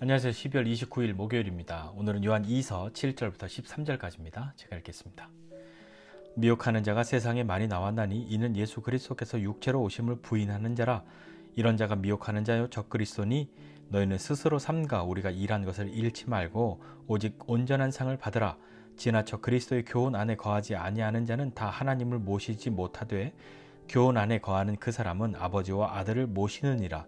안녕하세요. 12월 29일 목요일입니다. 오늘은 요한 2서 7절부터 13절까지입니다. 제가 읽겠습니다. 미혹하는 자가 세상에 많이 나왔나니 이는 예수 그리스도께서 육체로 오심을 부인하는 자라. 이런 자가 미혹하는 자요 적그리스도니 너희는 스스로 삼가 우리가 일한 것을 잃지 말고 오직 온전한 상을 받으라. 지나쳐 그리스도의 교훈 안에 거하지 아니하는 자는 다 하나님을 모시지 못하되 교훈 안에 거하는 그 사람은 아버지와 아들을 모시느니라.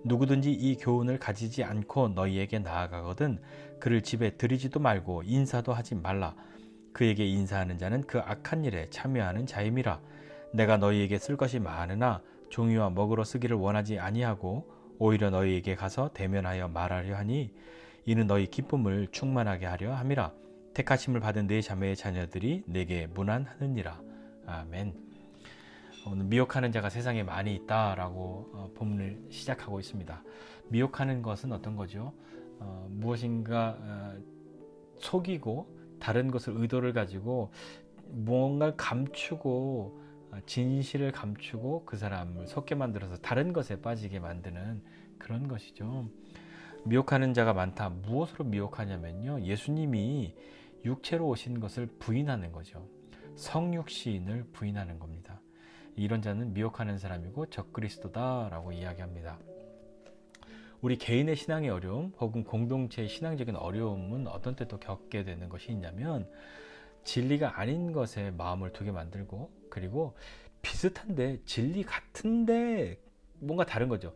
누구든지 이 교훈을 가지지 않고 너희에게 나아가거든 그를 집에 들이지도 말고 인사도 하지 말라. 그에게 인사하는 자는 그 악한 일에 참여하는 자임이라. 내가 너희에게 쓸 것이 많으나 종이와 먹으로 쓰기를 원하지 아니하고 오히려 너희에게 가서 대면하여 말하려 하니 이는 너희 기쁨을 충만하게 하려 함이라. 택하심을 받은 네 자매의 자녀들이 내게 문안하느니라. 아멘. 오늘 미혹하는 자가 세상에 많이 있다라고 본문을 시작하고 있습니다. 미혹하는 것은 어떤 거죠? 무엇인가 속이고 다른 것을 의도를 가지고 무언가를 감추고 진실을 감추고 그 사람을 속게 만들어서 다른 것에 빠지게 만드는 그런 것이죠. 미혹하는 자가 많다. 무엇으로 미혹하냐면요. 예수님이 육체로 오신 것을 부인하는 거죠. 성육신을 부인하는 겁니다. 이런 자는 미혹하는 사람이고 적그리스도다라고 이야기합니다. 우리 개인의 신앙의 어려움 혹은 공동체의 신앙적인 어려움은 어떤 때 또 겪게 되는 것이 있냐면 진리가 아닌 것에 마음을 두게 만들고 그리고 비슷한데 진리 같은데 뭔가 다른 거죠.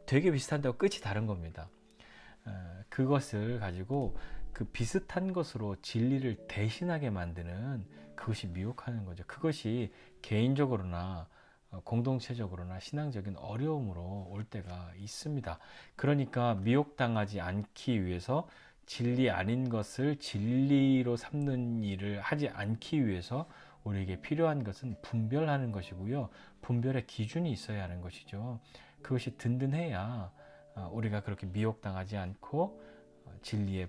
되게 비슷한데 끝이 다른 겁니다. 그것을 가지고 그 비슷한 것으로 진리를 대신하게 만드는 그것이 미혹하는 거죠. 그것이 개인적으로나 공동체적으로나 신앙적인 어려움으로 올 때가 있습니다. 그러니까 미혹당하지 않기 위해서 진리 아닌 것을 진리로 삼는 일을 하지 않기 위해서 우리에게 필요한 것은 분별하는 것이고요. 분별의 기준이 있어야 하는 것이죠. 그것이 든든해야 우리가 그렇게 미혹당하지 않고 진리에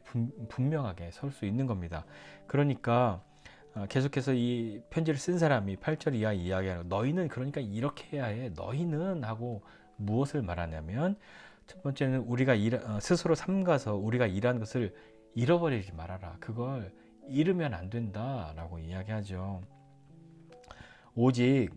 분명하게 설 수 있는 겁니다. 그러니까 계속해서 이 편지를 쓴 사람이 8절 이하 이야기하는 너희는 그러니까 이렇게 해야 해. 너희는 하고 무엇을 말하냐면 첫 번째는 우리가 스스로 삼가서 우리가 일한 것을 잃어버리지 말아라. 그걸 잃으면 안 된다라고 이야기하죠. 오직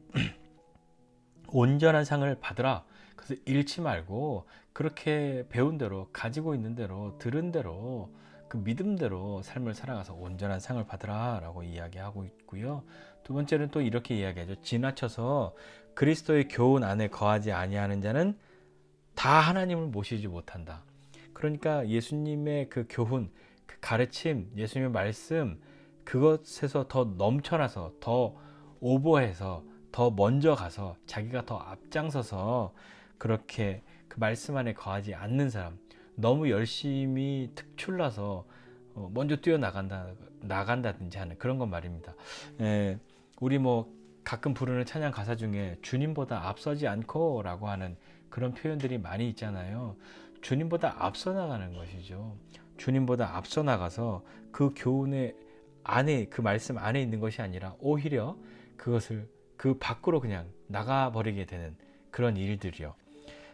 온전한 상을 받으라. 그래서 잃지 말고 그렇게 배운 대로 가지고 있는 대로 들은 대로 그 믿음대로 삶을 살아가서 온전한 상을 받으라 라고 이야기하고 있고요. 두 번째는 또 이렇게 이야기하죠. 지나쳐서 그리스도의 교훈 안에 거하지 아니하는 자는 다 하나님을 모시지 못한다. 그러니까 예수님의 그 교훈, 그 가르침, 예수님의 말씀 그것에서 더 넘쳐나서 더 오버해서 더 먼저 가서 자기가 더 앞장서서 그렇게 그 말씀 안에 거하지 않는 사람, 너무 열심히 특출나서 먼저 나간다든지 하는 그런 건 말입니다. 우리 뭐 가끔 부르는 찬양 가사 중에 주님보다 앞서지 않고라고 하는 그런 표현들이 많이 있잖아요. 주님보다 앞서 나가는 것이죠. 주님보다 앞서 나가서 그 교훈의 안에 그 말씀 안에 있는 것이 아니라 오히려 그것을 그 밖으로 그냥 나가버리게 되는 그런 일들이요.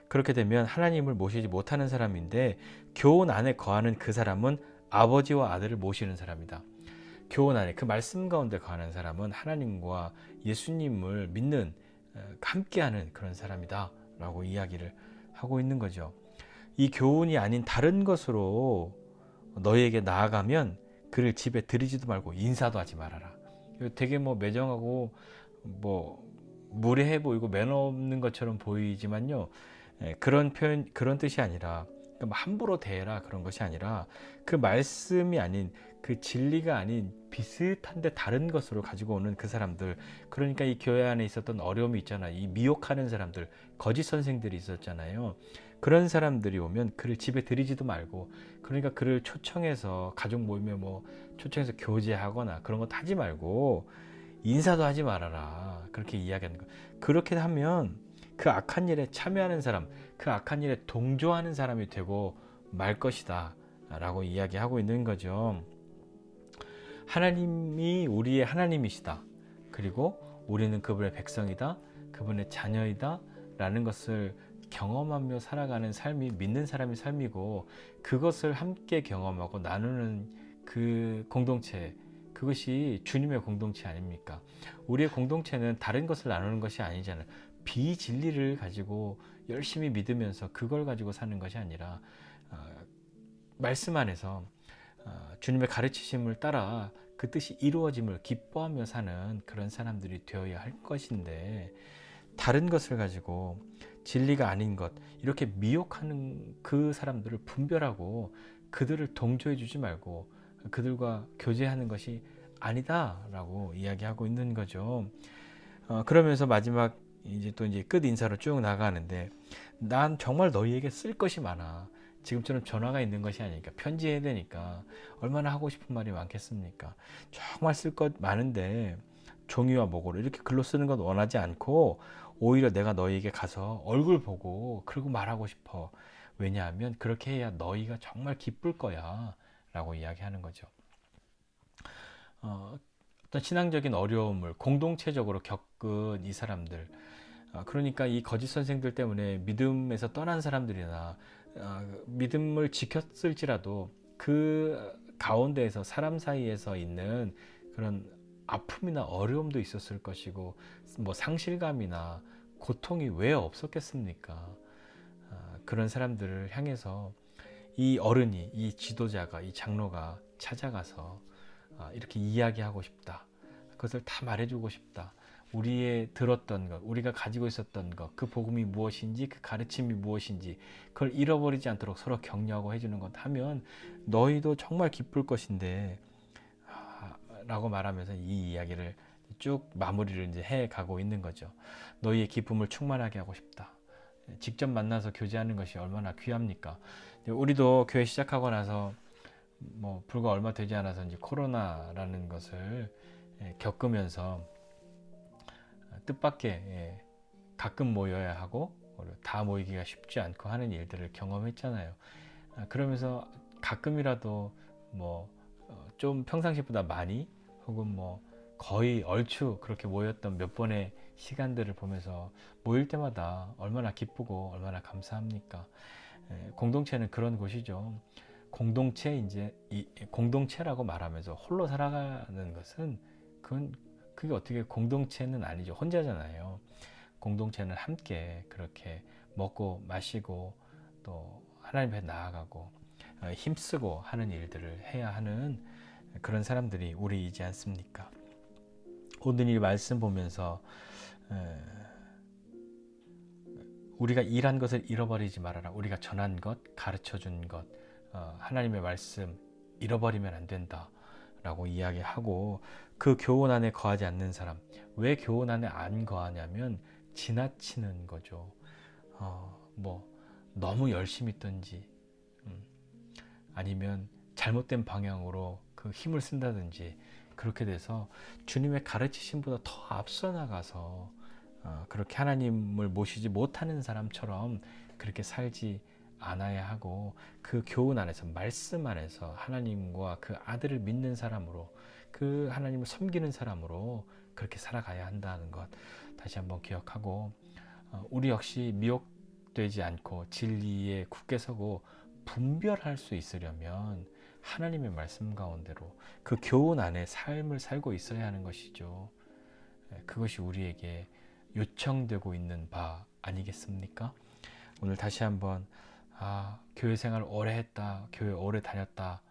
그렇게 되면 하나님을 모시지 못하는 사람인데 교훈 안에 거하는 그 사람은 아버지와 아들을 모시는 사람이다. 교훈 안에 그 말씀 가운데 거하는 사람은 하나님과 예수님을 믿는 함께하는 그런 사람이다 라고 이야기를 하고 있는 거죠. 이 교훈이 아닌 다른 것으로 너희에게 나아가면 그를 집에 들이지도 말고 인사도 하지 말아라. 되게 뭐 매정하고 뭐 무례해 보이고 매너 없는 것처럼 보이지만요. 그런 표현, 그런 뜻이 아니라 함부로 대해라 그런 것이 아니라 그 말씀이 아닌 그 진리가 아닌 비슷한데 다른 것으로 가지고 오는 그 사람들, 그러니까 이 교회 안에 있었던 어려움이 있잖아요. 이 미혹하는 사람들, 거짓 선생들이 있었잖아요. 그런 사람들이 오면 그를 집에 들이지도 말고, 그러니까 그를 초청해서 가족 모임에 뭐 초청해서 교제하거나 그런 것도 하지 말고 인사도 하지 말아라 그렇게 이야기하는 거. 그렇게 하면 그 악한 일에 참여하는 사람, 그 악한 일에 동조하는 사람이 되고 말 것이다 라고 이야기하고 있는 거죠. 하나님이 우리의 하나님이시다. 그리고 우리는 그분의 백성이다. 그분의 자녀이다 라는 것을 경험하며 살아가는 삶이 믿는 사람의 삶이고, 그것을 함께 경험하고 나누는 그 공동체, 그것이 주님의 공동체 아닙니까? 우리의 공동체는 다른 것을 나누는 것이 아니잖아요. 비진리를 가지고 열심히 믿으면서 그걸 가지고 사는 것이 아니라 말씀 안에서 주님의 가르치심을 따라 그 뜻이 이루어짐을 기뻐하며 사는 그런 사람들이 되어야 할 것인데, 다른 것을 가지고 진리가 아닌 것, 이렇게 미혹하는 그 사람들을 분별하고 그들을 동조해 주지 말고 그들과 교제하는 것이 아니다라고 이야기하고 있는 거죠. 그러면서 마지막 이제 또 이제 끝 인사로 쭉 나가는데, 난 정말 너희에게 쓸 것이 많아. 지금처럼 전화가 있는 것이 아니니까, 편지해야 되니까 얼마나 하고 싶은 말이 많겠습니까? 정말 쓸 것 많은데 종이와 목으로 이렇게 글로 쓰는 건 원하지 않고, 오히려 내가 너희에게 가서 얼굴 보고 그러고 말하고 싶어. 왜냐하면 그렇게 해야 너희가 정말 기쁠 거야 라고 이야기하는 거죠. 어떤 신앙적인 어려움을 공동체적으로 겪은 이 사람들, 그러니까 이 거짓 선생들 때문에 믿음에서 떠난 사람들이나 믿음을 지켰을지라도 그 가운데에서 사람 사이에서 있는 그런 아픔이나 어려움도 있었을 것이고, 뭐 상실감이나 고통이 왜 없었겠습니까? 그런 사람들을 향해서 이 어른이, 이 지도자가, 이 장로가 찾아가서 이렇게 이야기하고 싶다. 그것을 다 말해주고 싶다. 우리의 들었던 것, 우리가 가지고 있었던 것, 그 복음이 무엇인지, 그 가르침이 무엇인지, 그걸 잃어버리지 않도록 서로 격려하고 해주는 것 하면 너희도 정말 기쁠 것인데, 라고 말하면서 이 이야기를 쭉 마무리를 이제 해 가고 있는 거죠. 너희의 기쁨을 충만하게 하고 싶다. 직접 만나서 교제하는 것이 얼마나 귀합니까? 우리도 교회 시작하고 나서 뭐 불과 얼마 되지 않아서 이제 코로나라는 것을 겪으면서 뜻밖의 가끔 모여야 하고 다 모이기가 쉽지 않고 하는 일들을 경험했잖아요. 그러면서 가끔이라도 뭐 좀 평상시보다 많이, 혹은 뭐 거의 얼추 그렇게 모였던 몇 번의 시간들을 보면서 모일 때마다 얼마나 기쁘고 얼마나 감사합니까? 공동체는 그런 곳이죠. 공동체, 이제 이 공동체라고 말하면서 홀로 살아가는 것은, 그게 어떻게 공동체는 아니죠. 혼자잖아요. 공동체는 함께 그렇게 먹고 마시고 또 하나님 앞에 나아가고 힘쓰고 하는 일들을 해야 하는 그런 사람들이 우리이지 않습니까? 오늘 이 말씀 보면서 우리가 일한 것을 잃어버리지 말아라. 우리가 전한 것, 가르쳐준 것, 하나님의 말씀 잃어버리면 안 된다 라고 이야기하고, 그 교훈 안에 거하지 않는 사람, 왜 교훈 안에 안 거하냐면 지나치는 거죠. 뭐 너무 열심히 있든지, 아니면 잘못된 방향으로 그 힘을 쓴다든지, 그렇게 돼서 주님의 가르치심보다 더 앞서 나가서 그렇게 하나님을 모시지 못하는 사람처럼 그렇게 살지 않아야 하고, 그 교훈 안에서, 말씀 안에서 하나님과 그 아들을 믿는 사람으로, 그 하나님을 섬기는 사람으로 그렇게 살아가야 한다는 것 다시 한번 기억하고, 우리 역시 미혹되지 않고 진리에 굳게 서고 분별할 수 있으려면 하나님의 말씀 가운데로 그 교훈 안에 삶을 살고 있어야 하는 것이죠. 그것이 우리에게 요청되고 있는 바 아니겠습니까? 오늘 다시 한번 교회 생활 오래 했다, 교회 오래 다녔다,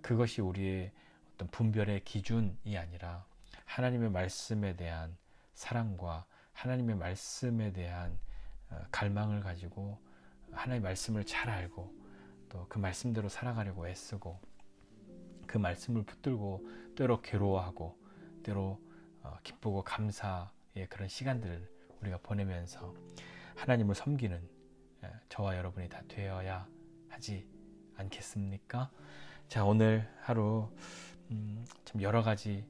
그것이 우리의 어떤 분별의 기준이 아니라 하나님의 말씀에 대한 사랑과 하나님의 말씀에 대한 갈망을 가지고 하나님의 말씀을 잘 알고 또 그 말씀대로 살아가려고 애쓰고, 그 말씀을 붙들고 때로 괴로워하고 때로 기쁘고 감사의 그런 시간들을 우리가 보내면서 하나님을 섬기는 저와 여러분이 다 되어야 하지 않겠습니까? 자, 오늘 하루 참 여러 가지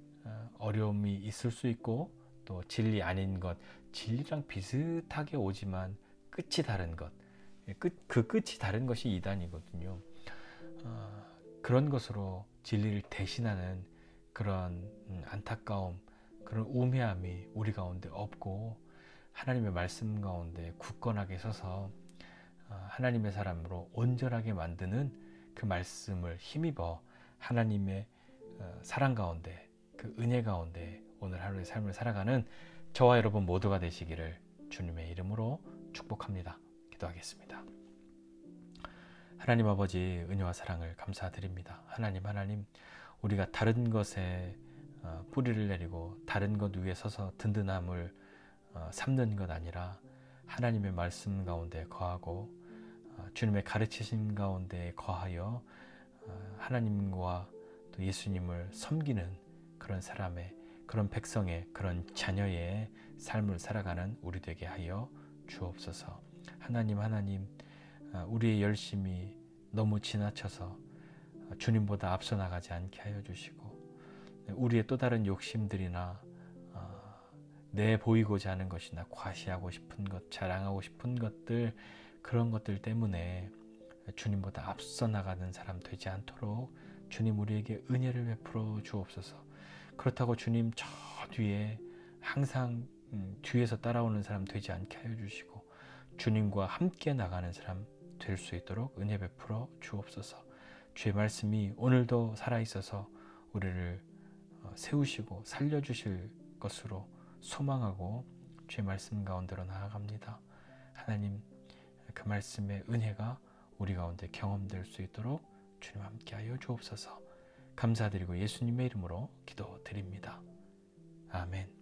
어려움이 있을 수 있고, 또 진리 아닌 것, 진리랑 비슷하게 오지만 끝이 다른 것, 그 끝이 다른 것이 이단이거든요. 그런 것으로 진리를 대신하는 그런 안타까움, 그런 우매함이 우리 가운데 없고, 하나님의 말씀 가운데 굳건하게 서서 하나님의 사람으로 온전하게 만드는 그 말씀을 힘입어 하나님의 사랑 가운데, 그 은혜 가운데 오늘 하루의 삶을 살아가는 저와 여러분 모두가 되시기를 주님의 이름으로 축복합니다. 기도하겠습니다. 하나님 아버지, 은혜와 사랑을 감사드립니다. 하나님, 우리가 다른 것에 뿌리를 내리고 다른 것 위에 서서 든든함을 삼는 것 아니라 하나님의 말씀 가운데 거하고 주님의 가르치신 가운데 거하여 하나님과 또 예수님을 섬기는 그런 사람의, 그런 백성의, 그런 자녀의 삶을 살아가는 우리 되게 하여 주옵소서. 하나님, 우리의 열심이 너무 지나쳐서 주님보다 앞서 나가지 않게 하여 주시고, 우리의 또 다른 욕심들이나 내 보이고자 하는 것이나 과시하고 싶은 것, 자랑하고 싶은 것들, 그런 것들 때문에 주님보다 앞서 나가는 사람 되지 않도록 주님 우리에게 은혜를 베풀어 주옵소서. 그렇다고 주님 저 뒤에 항상 뒤에서 따라오는 사람 되지 않게 하여 주시고, 주님과 함께 나가는 사람 될 수 있도록 은혜 베풀어 주옵소서. 주의 말씀이 오늘도 살아있어서 우리를 세우시고 살려주실 것으로 소망하고 주의 말씀 가운데로 나아갑니다. 하나님, 그 말씀의 은혜가 우리 가운데 경험될 수 있도록 주님 함께하여 주옵소서. 감사드리고 예수님의 이름으로 기도드립니다. 아멘.